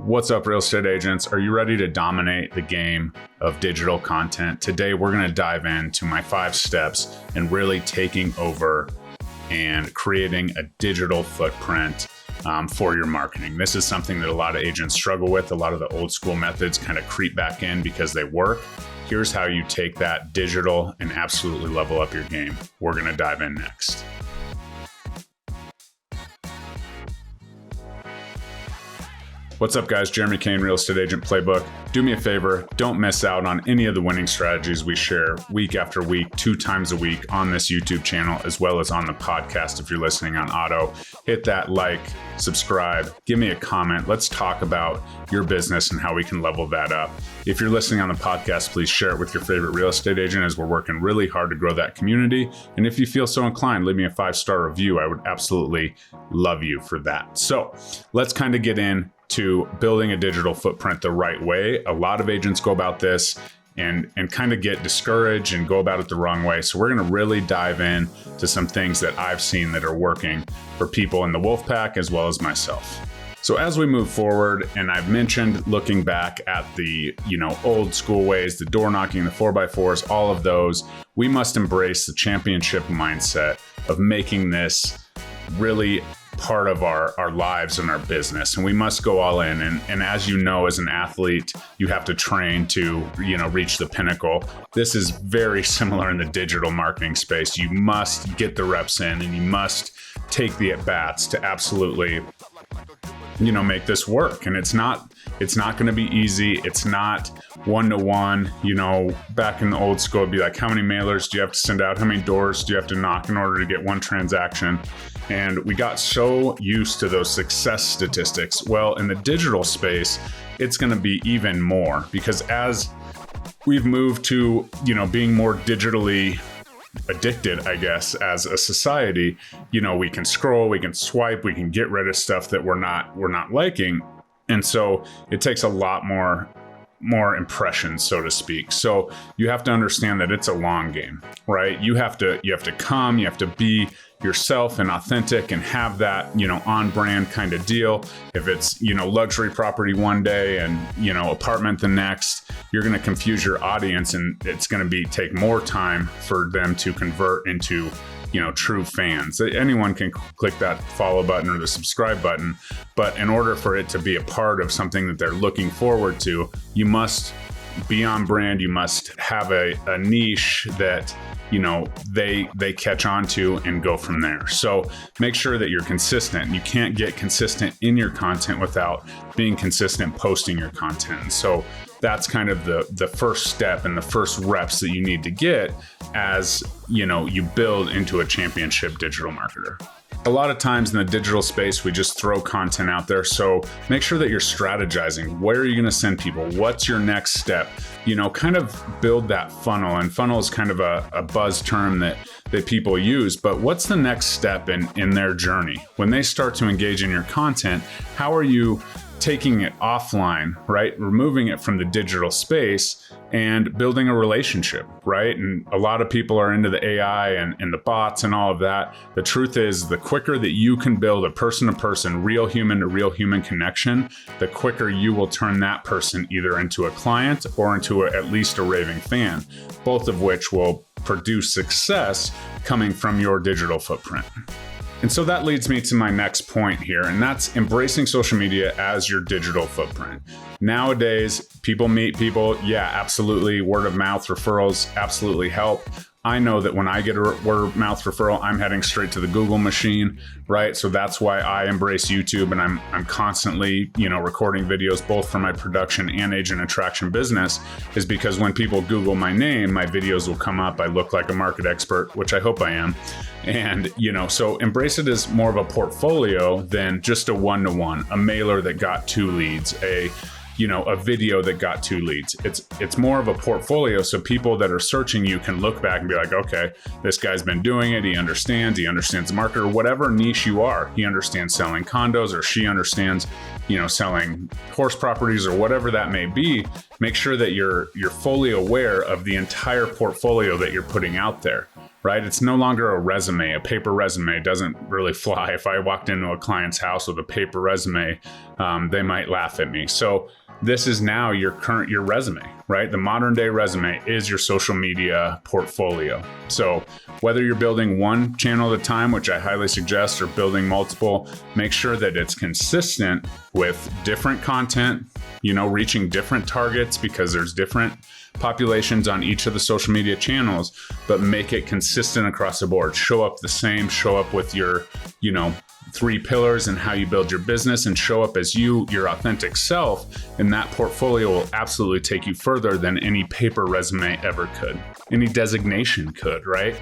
What's up, real estate agents? Are you ready to dominate the game of digital content? Today, we're going to dive into my 5 steps and really taking over and creating a digital footprint for your marketing. This is something that a lot of agents struggle with. A lot of the old school methods kind of creep back in because they work. Here's how you take that digital and absolutely level up your game. We're going to dive in next. What's up, guys? Jeremy Kane, Real Estate Agent Playbook. Do me a favor, don't miss out on any of the winning strategies we share week after week, 2 times a week on this YouTube channel, as well as on the podcast if you're listening on auto. Hit that like, subscribe, give me a comment. Let's talk about your business and how we can level that up. If you're listening on the podcast, please share it with your favorite real estate agent as we're working really hard to grow that community. And if you feel so inclined, leave me a 5-star review. I would absolutely love you for that. So let's kind of get in to building a digital footprint the right way. A lot of agents go about this and kind of get discouraged and go about it the wrong way. So we're going to really dive in to some things that I've seen that are working for people in the Wolfpack as well as myself. So as we move forward, and I've mentioned looking back at the old school ways, the door knocking, the 4x4s, all of those, we must embrace the championship mindset of making this really part of our lives and our business, and we must go all in. And as you know, as an athlete, you have to train to reach the pinnacle. This is very similar in the digital marketing space. You must get the reps in, and you must take the at-bats to absolutely make this work. And it's not going to be easy. It's not one-to-one. Back in the old school, it'd be like, how many mailers do you have to send out? How many doors do you have to knock in order to get one transaction? And we got so used to those success statistics. Well, in the digital space, it's going to be even more, because as we've moved to, being more digitally addicted, I guess, as a society, we can scroll, we can swipe, we can get rid of stuff that we're not liking. And so it takes a lot more impressions, so to speak. So you have to understand that it's a long game, right? You have to come, you have to be yourself and authentic and have that, on brand kind of deal. If it's, luxury property one day and, apartment the next, you're going to confuse your audience, and it's going to take more time for them to convert into, true fans. Anyone can click that follow button or the subscribe button, but in order for it to be a part of something that they're looking forward to, you must be on brand. You must have a niche that they catch on to and go from there. So make sure that you're consistent. You can't get consistent in your content without being consistent posting your content. So that's kind of the first step and the first reps that you need to get as you build into a championship digital marketer. A lot of times in the digital space, we just throw content out there. So make sure that you're strategizing. Where are you going to send people? What's your next step? Kind of build that funnel. And funnel is kind of a buzz term that people use. But what's the next step in their journey? When they start to engage in your content, how are you taking it offline, right? Removing it from the digital space and building a relationship, right? And a lot of people are into the AI and the bots and all of that. The truth is, the quicker that you can build a person-to-person, real human to real human connection, the quicker you will turn that person either into a client or into at least a raving fan, both of which will produce success coming from your digital footprint. And so that leads me to my next point here, and that's embracing social media as your digital footprint. Nowadays, people meet people. Yeah, absolutely. Word of mouth referrals absolutely help. I know that when I get a word of mouth referral, I'm heading straight to the Google machine, right? So that's why I embrace YouTube, and I'm constantly, recording videos both for my production and agent attraction business, is because when people Google my name, my videos will come up. I look like a market expert, which I hope I am. And, so embrace it as more of a portfolio than just a one-to-one, a mailer that got 2 leads, a video that got 2 leads. It's more of a portfolio, so people that are searching you can look back and be like, okay, this guy's been doing it. He understands the market, or whatever niche you are. He understands selling condos, or she understands, selling horse properties, or whatever that may be. Make sure that you're fully aware of the entire portfolio that you're putting out there, right? It's no longer a resume. A paper resume doesn't really fly. If I walked into a client's house with a paper resume, they might laugh at me. So this is now your resume, right? The modern day resume is your social media portfolio. So whether you're building one channel at a time, which I highly suggest, or building multiple, make sure that it's consistent with different content, reaching different targets, because there's different populations on each of the social media channels, but make it consistent across the board. Show up the same, show up with your, 3 pillars and how you build your business, and show up as your authentic self. And that portfolio will absolutely take you further than any paper resume ever could. Any designation could, right?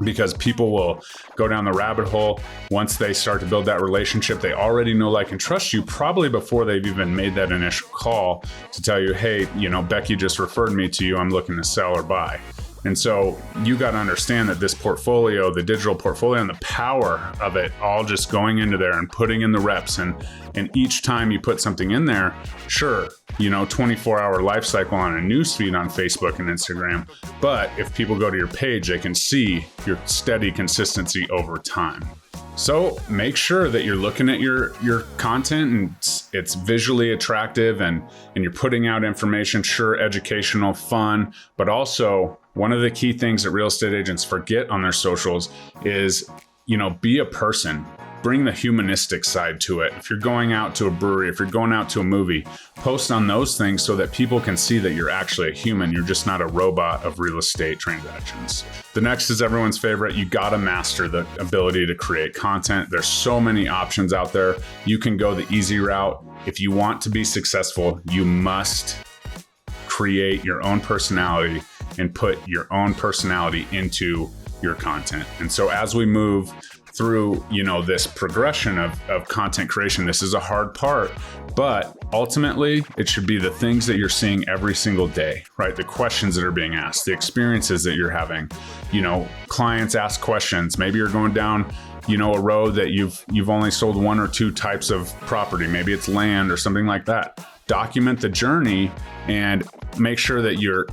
Because people will go down the rabbit hole once they start to build that relationship. They already know, like, and trust you, probably before they've even made that initial call to tell you, hey, Becky just referred me to you. I'm looking to sell or buy. And so you got to understand that this portfolio, the digital portfolio, and the power of it all just going into there and putting in the reps. And each time you put something in there, sure, 24-hour life cycle on a newsfeed on Facebook and Instagram. But if people go to your page, they can see your steady consistency over time. So make sure that you're looking at your content and it's visually attractive and you're putting out information, sure, educational, fun, but also one of the key things that real estate agents forget on their socials is, be a person. Bring the humanistic side to it. If you're going out to a brewery, if you're going out to a movie, post on those things so that people can see that you're actually a human. You're just not a robot of real estate transactions. The next is everyone's favorite. You got to master the ability to create content. There's so many options out there. You can go the easy route. If you want to be successful, you must create your own personality and put your own personality into your content. And so as we move through, this progression of content creation, this is a hard part, but ultimately it should be the things that you're seeing every single day, right? The questions that are being asked, the experiences that you're having, clients ask questions. Maybe you're going down, a road that you've only sold 1 or 2 types of property. Maybe it's land or something like that. Document the journey and make sure that you're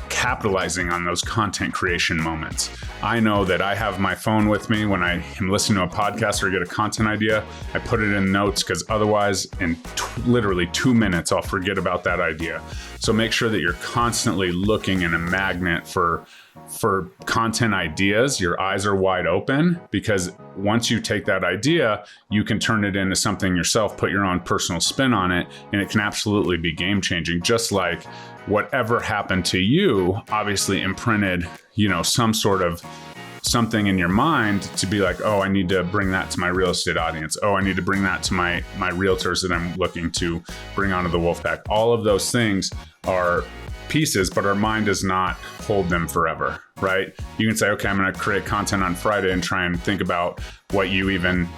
capitalizing on those content creation moments. I know that I have my phone with me when I am listening to a podcast or get a content idea. I put it in notes because otherwise in literally 2 minutes, I'll forget about that idea. So make sure that you're constantly looking in a magnet for content ideas. Your eyes are wide open, because once you take that idea, you can turn it into something yourself, put your own personal spin on it, and it can absolutely be game changing. Just like whatever happened to you obviously imprinted, some sort of something in your mind to be like, oh, I need to bring that to my real estate audience. Oh, I need to bring that to my realtors that I'm looking to bring onto the Wolfpack. All of those things are pieces, but our mind does not hold them forever, right? You can say, okay, I'm going to create content on Friday and try and think about what you even,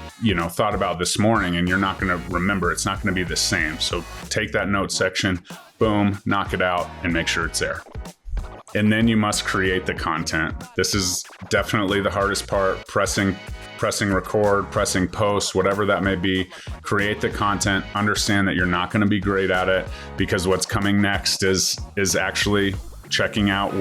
thought about this morning, and you're not going to remember. It's not going to be the same. So take that note section, boom, knock it out, and make sure it's there. And then you must create the content. This is definitely the hardest part. Pressing record, pressing post, whatever that may be. Create the content. Understand that you're not going to be great at it, because what's coming next is actually checking out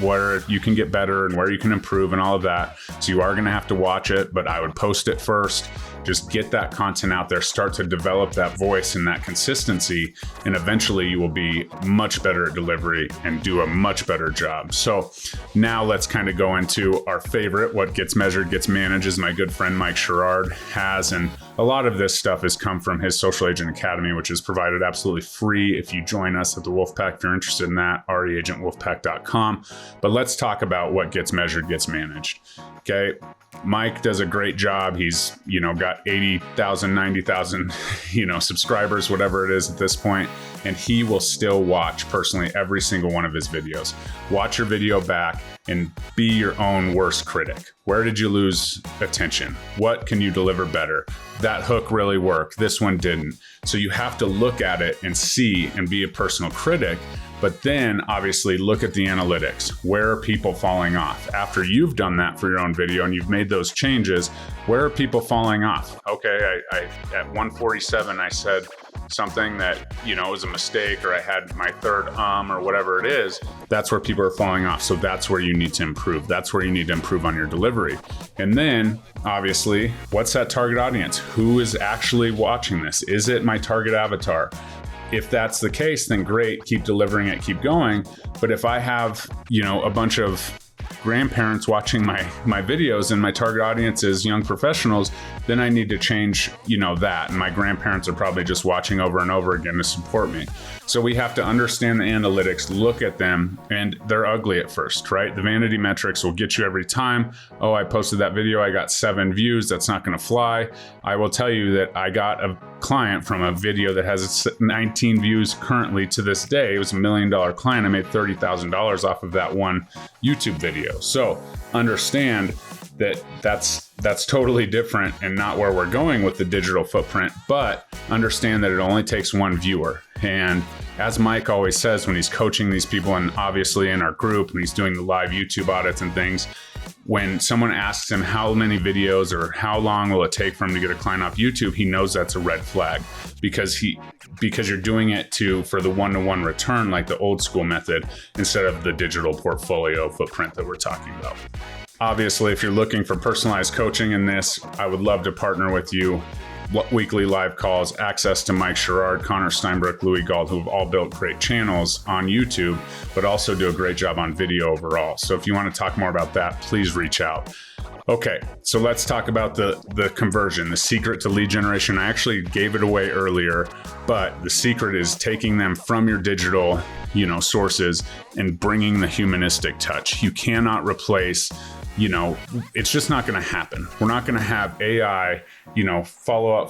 where you can get better and where you can improve and all of that. So you are going to have to watch it, but I would post it first. Just get that content out there, start to develop that voice and that consistency, and eventually you will be much better at delivery and do a much better job. So now let's kind of go into our favorite, what gets measured, gets managed, as my good friend Mike Sherrard has. And a lot of this stuff has come from his Social Agent Academy, which is provided absolutely free if you join us at the Wolfpack. If you're interested in that, reagentwolfpack.com. But let's talk about what gets measured, gets managed. Okay. Mike does a great job. He's, got 80,000, 90,000, subscribers, whatever it is at this point. And he will still watch personally every single one of his videos. Watch your video back and be your own worst critic. Where did you lose attention? What can you deliver better? That hook really worked. This one didn't. So you have to look at it and see and be a personal critic. But then obviously look at the analytics. Where are people falling off? After you've done that for your own video and you've made those changes, where are people falling off? Okay, I at 147, I said something that, was a mistake, or I had my third or whatever it is, that's where people are falling off. So that's where you need to improve. That's where you need to improve on your delivery. And then obviously, what's that target audience? Who is actually watching this? Is it my target avatar? If that's the case, then great, keep delivering it, keep going. But if I have, a bunch of grandparents watching my videos and my target audience is young professionals, then I need to change, that. And my grandparents are probably just watching over and over again to support me. So we have to understand the analytics, look at them, and they're ugly at first, right? The vanity metrics will get you every time. Oh, I posted that video, I got 7 views. That's not going to fly. I will tell you that I got a client from a video that has 19 views currently to this day. It was $1 million client. I made $30,000 off of that one YouTube video. So understand that that's totally different and not where we're going with the digital footprint, but understand that it only takes one viewer. And as Mike always says when he's coaching these people, and obviously in our group when he's doing the live YouTube audits and things, when someone asks him how many videos or how long will it take for him to get a client off YouTube, he knows that's a red flag, because you're doing it for the one-to-one return, like the old school method, instead of the digital portfolio footprint that we're talking about. Obviously, if you're looking for personalized coaching in this, I would love to partner with you. Weekly live calls, access to Mike Sherrard, Connor Steinbrook, Louis Gald, who have all built great channels on YouTube, but also do a great job on video overall. So if you want to talk more about that, please reach out. Okay, so let's talk about the conversion, the secret to lead generation. I actually gave it away earlier, but the secret is taking them from your digital, sources and bringing the humanistic touch. You cannot replace, it's just not going to happen. We're not going to have AI, follow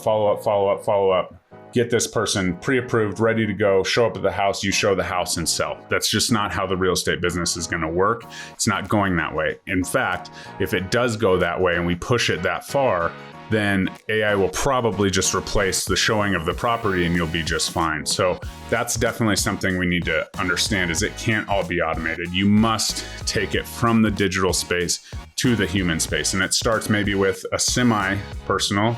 up, get this person pre-approved, ready to go, show up at the house, you show the house and sell. That's just not how the real estate business is going to work. It's not going that way. In fact, if it does go that way and we push it that far, then AI will probably just replace the showing of the property and you'll be just fine. So that's definitely something we need to understand, is it can't all be automated. You must take it from the digital space to the human space. And it starts maybe with a semi-personal,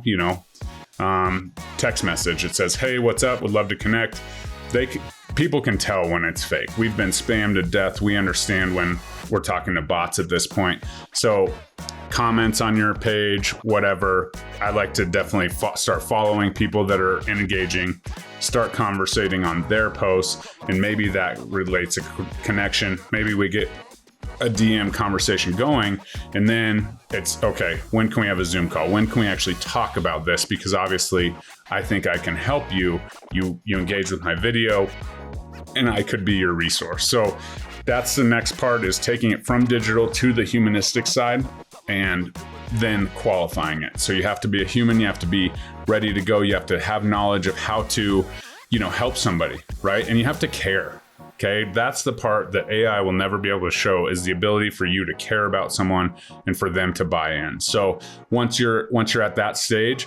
text message. It says, hey, what's up? Would love to connect. People can tell when it's fake. We've been spammed to death. We understand when we're talking to bots at this point. So comments on your page, whatever. I like to definitely start following people that are engaging, start conversating on their posts, and maybe that relates a connection. Maybe we get a DM conversation going, and then it's okay, when can we have a Zoom call? When can we actually talk about this? Because obviously I think I can help you. You engage with my video and I could be your resource. So that's the next part, is taking it from digital to the humanistic side and then qualifying it. So you have to be a human, you have to be ready to go, you have to have knowledge of how to, help somebody, right? And you have to care. Okay, that's the part that AI will never be able to show, is the ability for you to care about someone and for them to buy in. So once you're at that stage,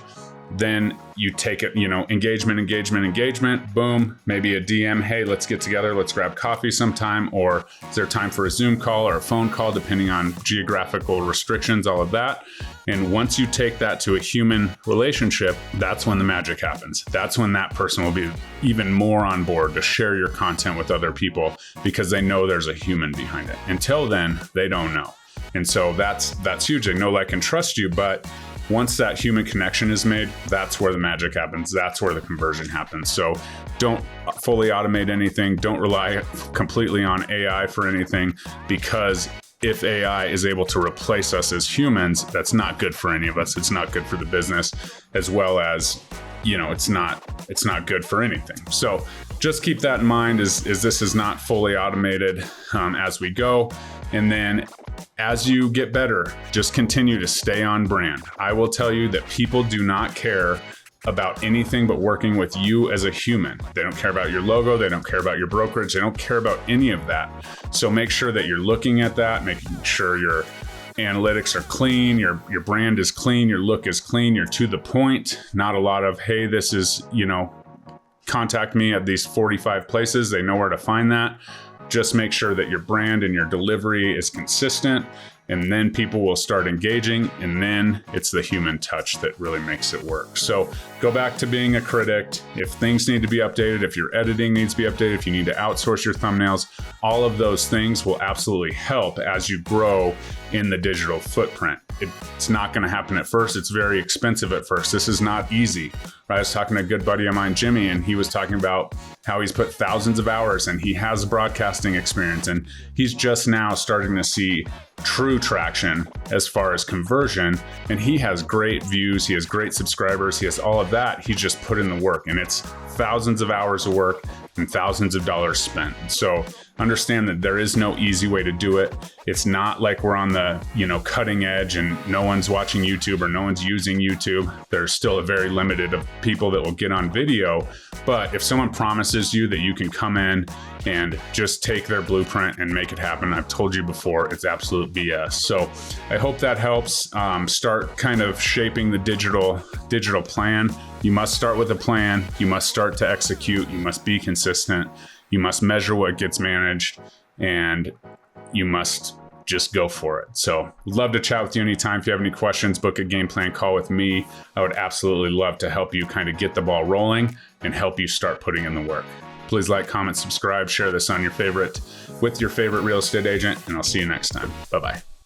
then you take it, engagement, boom, maybe a DM, hey, let's get together, let's grab coffee sometime, or is there time for a Zoom call or a phone call, depending on geographical restrictions, all of that. And once you take that to a human relationship, that's when the magic happens. That's when that person will be even more on board to share your content with other people, because they know there's a human behind it. Until then, they don't know. And so that's huge. They know, like, and trust you, but once that human connection is made, that's where the magic happens. That's where the conversion happens. So don't fully automate anything. Don't rely completely on AI for anything, because if AI is able to replace us as humans, that's not good for any of us. It's not good for the business, as well as, it's not good for anything. So just keep that in mind, is this is not fully automated as we go. And then as you get better, just continue to stay on brand. I will tell you that people do not care about anything but working with you as a human. They don't care about your logo. They don't care about your brokerage. They don't care about any of that. So make sure that you're looking at that, making sure your analytics are clean, your brand is clean, your look is clean, you're to the point. Not a lot of, hey, this is, contact me at these 45 places. They know where to find that. Just make sure that your brand and your delivery is consistent, and then people will start engaging, and then it's the human touch that really makes it work. So go back to being a critic. If things need to be updated, if your editing needs to be updated, if you need to outsource your thumbnails, all of those things will absolutely help as you grow in the digital footprint. It's not going to happen at first. It's very expensive at first. This is not easy. I was talking to a good buddy of mine, Jimmy, and he was talking about how he's put thousands of hours and he has broadcasting experience, and he's just now starting to see true traction as far as conversion, and he has great views, he has great subscribers, he has all of that. He just put in the work, and it's thousands of hours of work and thousands of dollars spent. So understand that there is no easy way to do it. It's not like we're on the, cutting edge and no one's watching YouTube or no one's using YouTube. There's still a very limited of people that will get on video. But if someone promises you that you can come in and just take their blueprint and make it happen, I've told you before, it's absolute BS. So I hope that helps. Start kind of shaping the digital plan. You must start with a plan. You must start to execute. You must be consistent. You must measure what gets managed, and you must just go for it. So love to chat with you anytime. If you have any questions, book a game plan call with me. I would absolutely love to help you kind of get the ball rolling and help you start putting in the work. Please like, comment, subscribe, share this with your favorite real estate agent, and I'll see you next time. Bye-bye.